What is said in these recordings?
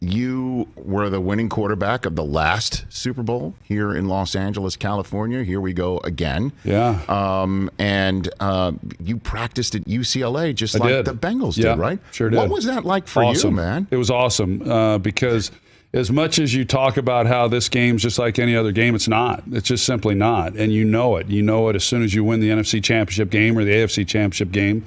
you were the winning quarterback of the last Super Bowl here in Los Angeles, California. Here we go again. Yeah. And you practiced at UCLA just like the Bengals did, right? Sure did. What was that like for you, man? It was awesome because as much as you talk about how this game's just like any other game, it's not. It's just simply not. And you know it. You know it as soon as you win the NFC Championship game or the AFC Championship game.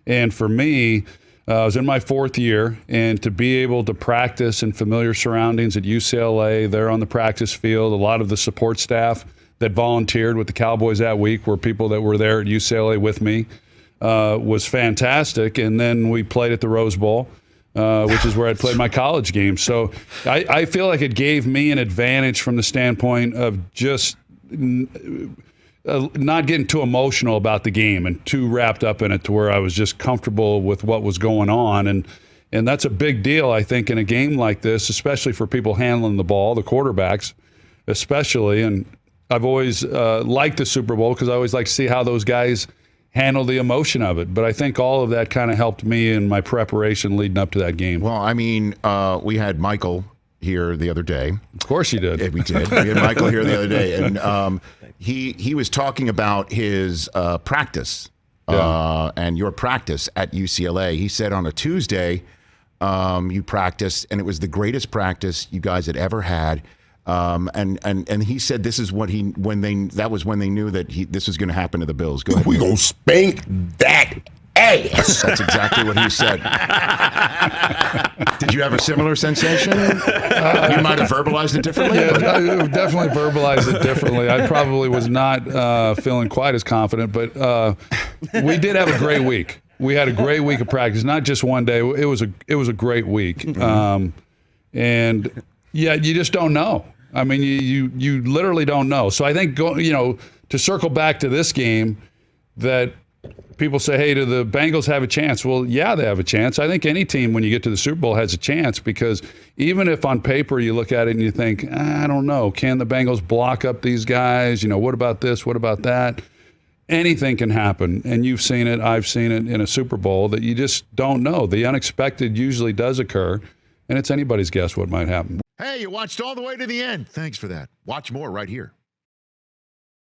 And for me, I was in my 4th year, and to be able to practice in familiar surroundings at UCLA, there on the practice field, a lot of the support staff that volunteered with the Cowboys that week were people that were there at UCLA with me, was fantastic. And then we played at the Rose Bowl, which is where I played my college games. So I feel like it gave me an advantage from the standpoint of just not getting too emotional about the game and too wrapped up in it to where I was just comfortable with what was going on. And that's a big deal, I think, in a game like this, especially for people handling the ball, the quarterbacks especially. And I've always liked the Super Bowl because I always like to see how those guys handle the emotion of it. But I think all of that kind of helped me in my preparation leading up to that game. Well, I mean, we had Michael here the other day. Of course you did. Yeah, we did. We had Michael here the other day, and he was talking about his practice and your practice at UCLA. He said on a Tuesday you practiced, and it was the greatest practice you guys had ever had. And he said this is what that was when they knew that this was going to happen to the Bills. Go ahead. We gonna spank that ass. That's exactly what he said. Did you have a similar sensation? You might have verbalized it differently. Yeah, I definitely verbalized it differently. I probably was not feeling quite as confident, but we did have a great week. We had a great week of practice, not just one day. It was a great week, and yeah, you just don't know. I mean, you literally don't know. So I think to circle back to this game, that people say, hey, do the Bengals have a chance? Well, yeah, they have a chance. I think any team, when you get to the Super Bowl, has a chance, because even if on paper you look at it and you think, I don't know, can the Bengals block up these guys? What about this? What about that? Anything can happen. And you've seen it, I've seen it in a Super Bowl, that you just don't know. The unexpected usually does occur, and it's anybody's guess what might happen. Hey, you watched all the way to the end. Thanks for that. Watch more right here.